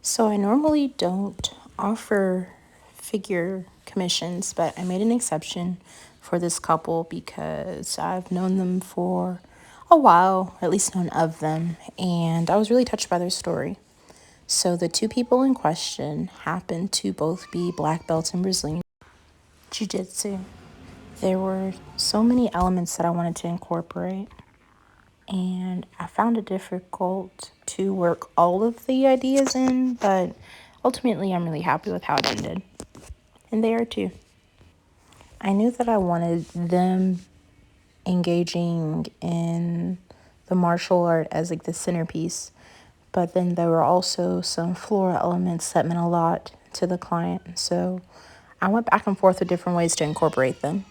So I normally don't offer figure commissions, but I made an exception for this couple because I've known them for a while, or at least known of them, and I was really touched by their story. So the two people in question happened to both be black belts in Brazilian Jiu-Jitsu. There were so many elements that I wanted to incorporate, and I found it difficult to work all of the ideas in, but ultimately I'm really happy with how it ended. And they are too. I knew that I wanted them engaging in the martial art as like the centerpiece, but then there were also some floral elements that meant a lot to the client. So I went back and forth with different ways to incorporate them.